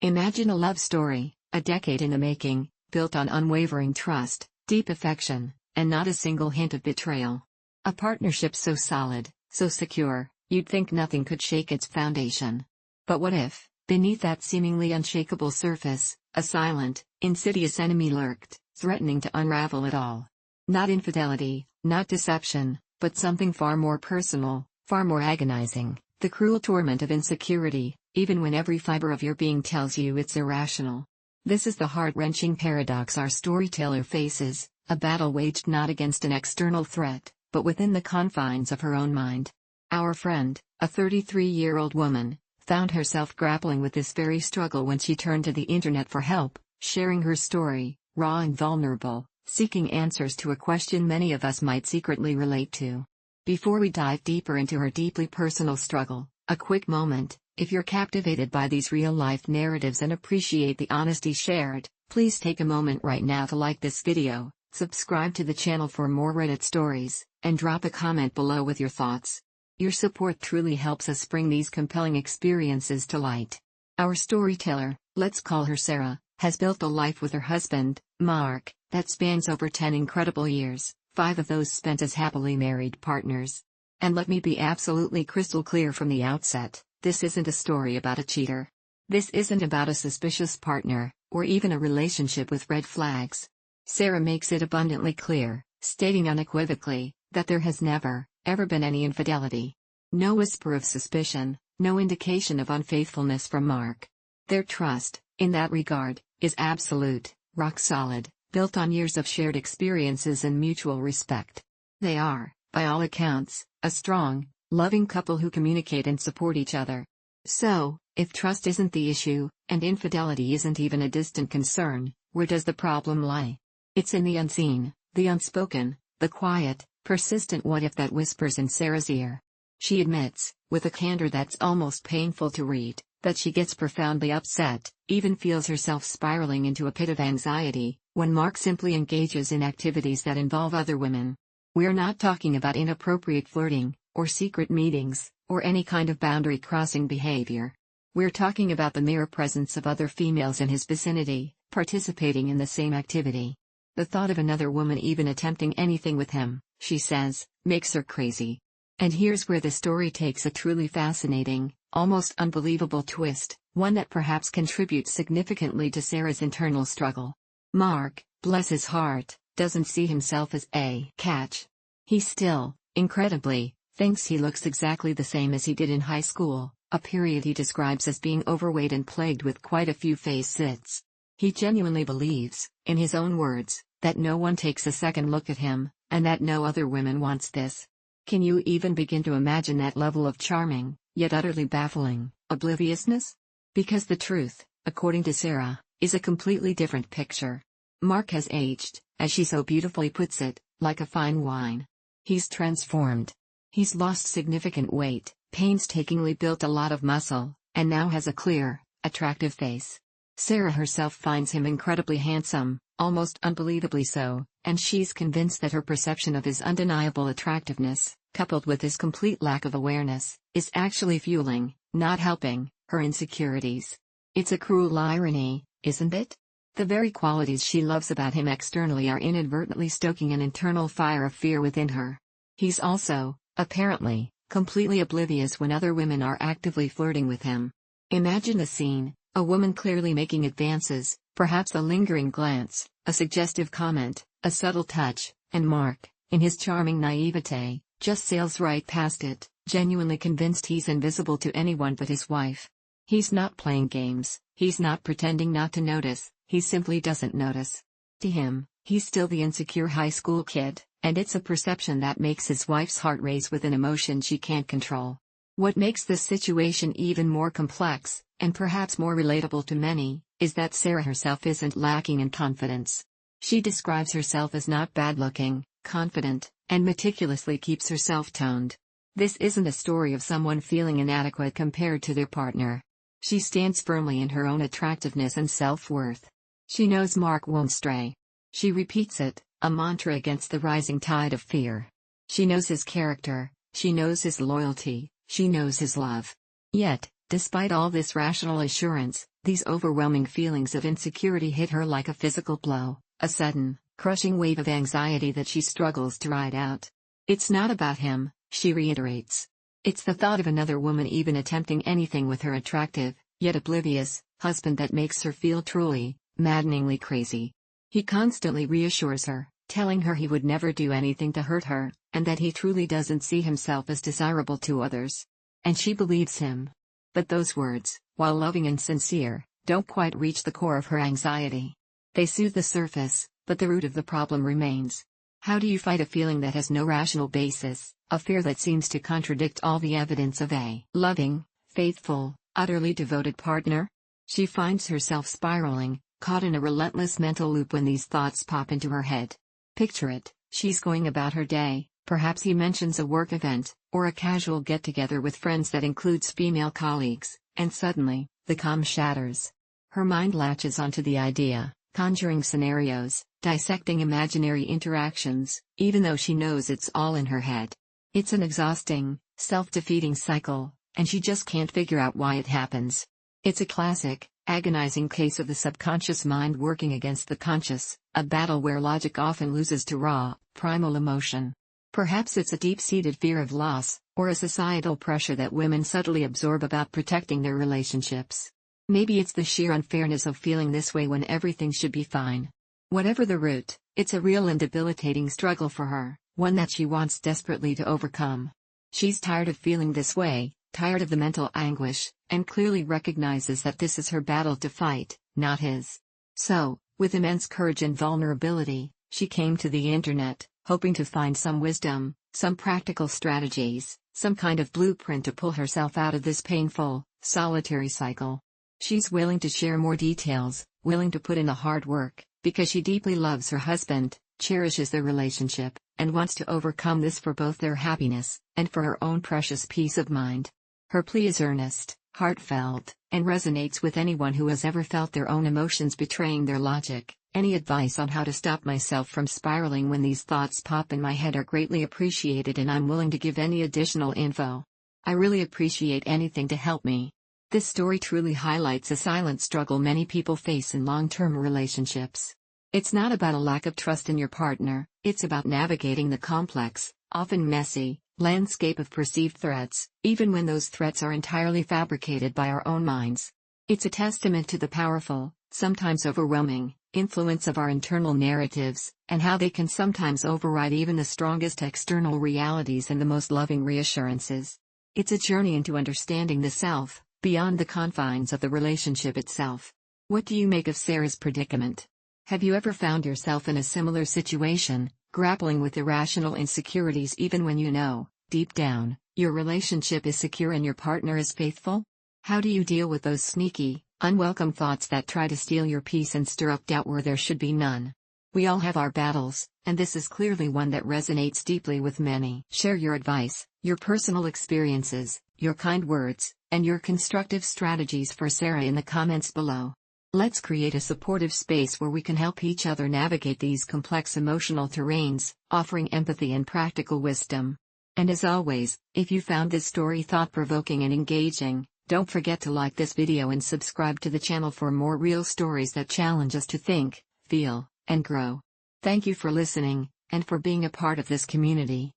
Imagine a love story, a decade in the making, built on unwavering trust, deep affection, and not a single hint of betrayal. A partnership so solid, so secure, you'd think nothing could shake its foundation. But what if, beneath that seemingly unshakable surface, a silent, insidious enemy lurked, threatening to unravel it all? Not infidelity, not deception, but something far more personal, far more agonizing, the cruel torment of insecurity, even when every fiber of your being tells you it's irrational. This is the heart-wrenching paradox our storyteller faces, a battle waged not against an external threat, but within the confines of her own mind. Our friend, a 33-year-old woman, found herself grappling with this very struggle when she turned to the internet for help, sharing her story, raw and vulnerable, seeking answers to a question many of us might secretly relate to. Before we dive deeper into her deeply personal struggle, a quick moment. If you're captivated by these real-life narratives and appreciate the honesty shared, please take a moment right now to like this video, subscribe to the channel for more Reddit stories, and drop a comment below with your thoughts. Your support truly helps us bring these compelling experiences to light. Our storyteller, let's call her Sarah, has built a life with her husband, Mark, that spans over 10 incredible years, 5 of those spent as happily married partners. And let me be absolutely crystal clear from the outset. This isn't a story about a cheater. This isn't about a suspicious partner, or even a relationship with red flags. Sarah makes it abundantly clear, stating unequivocally, that there has never, ever been any infidelity. No whisper of suspicion, no indication of unfaithfulness from Mark. Their trust, in that regard, is absolute, rock solid, built on years of shared experiences and mutual respect. They are, by all accounts, a strong, loving couple who communicate and support each other. So, if trust isn't the issue, and infidelity isn't even a distant concern, where does the problem lie? It's in the unseen, the unspoken, the quiet, persistent what if that whispers in Sarah's ear. She admits, with a candor that's almost painful to read, that she gets profoundly upset, even feels herself spiraling into a pit of anxiety, when Mark simply engages in activities that involve other women. We're not talking about inappropriate flirting, or secret meetings, or any kind of boundary-crossing behavior. We're talking about the mere presence of other females in his vicinity, participating in the same activity. The thought of another woman even attempting anything with him, she says, makes her crazy. And here's where the story takes a truly fascinating, almost unbelievable twist, one that perhaps contributes significantly to Sarah's internal struggle. Mark, bless his heart, doesn't see himself as a catch. He still, incredibly, thinks he looks exactly the same as he did in high school, a period he describes as being overweight and plagued with quite a few face zits. He genuinely believes, in his own words, that no one takes a second look at him, and that no other woman wants this. Can you even begin to imagine that level of charming, yet utterly baffling, obliviousness? Because the truth, according to Sarah, is a completely different picture. Mark has aged, as she so beautifully puts it, like a fine wine. He's transformed. He's lost significant weight, painstakingly built a lot of muscle, and now has a clear, attractive face. Sarah herself finds him incredibly handsome, almost unbelievably so, and she's convinced that her perception of his undeniable attractiveness, coupled with his complete lack of awareness, is actually fueling, not helping, her insecurities. It's a cruel irony, isn't it? The very qualities she loves about him externally are inadvertently stoking an internal fire of fear within her. He's also, apparently, completely oblivious when other women are actively flirting with him. Imagine the scene, a woman clearly making advances, perhaps a lingering glance, a suggestive comment, a subtle touch, and Mark, in his charming naivete, just sails right past it, genuinely convinced he's invisible to anyone but his wife. He's not playing games, he's not pretending not to notice, he simply doesn't notice. To him, he's still the insecure high school kid, and it's a perception that makes his wife's heart race with an emotion she can't control. What makes this situation even more complex, and perhaps more relatable to many, is that Sarah herself isn't lacking in confidence. She describes herself as not bad-looking, confident, and meticulously keeps herself toned. This isn't a story of someone feeling inadequate compared to their partner. She stands firmly in her own attractiveness and self-worth. She knows Mark won't stray. She repeats it, a mantra against the rising tide of fear. She knows his character, she knows his loyalty, she knows his love. Yet, despite all this rational assurance, These overwhelming feelings of insecurity hit her like a physical blow, a sudden, crushing wave of anxiety that she struggles to ride out. It's not about him, she reiterates. It's the thought of another woman even attempting anything with her attractive, yet oblivious, husband that makes her feel truly, maddeningly crazy. He constantly reassures her, telling her he would never do anything to hurt her, and that he truly doesn't see himself as desirable to others. And she believes him. But those words, while loving and sincere, don't quite reach the core of her anxiety. They soothe the surface, but the root of the problem remains. How do you fight a feeling that has no rational basis, a fear that seems to contradict all the evidence of a loving, faithful, utterly devoted partner? She finds herself spiraling, caught in a relentless mental loop when these thoughts pop into her head. Picture it, she's going about her day, perhaps he mentions a work event, or a casual get-together with friends that includes female colleagues, and suddenly, the calm shatters. Her mind latches onto the idea, conjuring scenarios, dissecting imaginary interactions, even though she knows it's all in her head. It's an exhausting, self-defeating cycle, and she just can't figure out why it happens. It's a classic, agonizing case of the subconscious mind working against the conscious, a battle where logic often loses to raw, primal emotion. Perhaps it's a deep-seated fear of loss, or a societal pressure that women subtly absorb about protecting their relationships. Maybe it's the sheer unfairness of feeling this way when everything should be fine. Whatever the root, it's a real and debilitating struggle for her, one that she wants desperately to overcome. She's tired of feeling this way, tired of the mental anguish, and clearly recognizes that this is her battle to fight, not his. So, with immense courage and vulnerability, she came to the internet, hoping to find some wisdom, some practical strategies, some kind of blueprint to pull herself out of this painful, solitary cycle. She's willing to share more details, willing to put in the hard work, because she deeply loves her husband, cherishes their relationship, and wants to overcome this for both their happiness, and for her own precious peace of mind. Her plea is earnest, heartfelt, and resonates with anyone who has ever felt their own emotions betraying their logic. Any advice on how to stop myself from spiraling when these thoughts pop in my head are greatly appreciated, and I'm willing to give any additional info. I really appreciate anything to help me. This story truly highlights a silent struggle many people face in long-term relationships. It's not about a lack of trust in your partner, it's about navigating the complex, often messy, landscape of perceived threats, even when those threats are entirely fabricated by our own minds. It's a testament to the powerful, sometimes overwhelming, influence of our internal narratives, and how they can sometimes override even the strongest external realities and the most loving reassurances. It's a journey into understanding the self, beyond the confines of the relationship itself. What do you make of Sarah's predicament? Have you ever found yourself in a similar situation, grappling with irrational insecurities even when you know, deep down, your relationship is secure and your partner is faithful? How do you deal with those sneaky, unwelcome thoughts that try to steal your peace and stir up doubt where there should be none? We all have our battles, and this is clearly one that resonates deeply with many. Share your advice, your personal experiences, your kind words, and your constructive strategies for Sarah in the comments below. Let's create a supportive space where we can help each other navigate these complex emotional terrains, offering empathy and practical wisdom. And as always, if you found this story thought-provoking and engaging, don't forget to like this video and subscribe to the channel for more real stories that challenge us to think, feel, and grow. Thank you for listening, and for being a part of this community.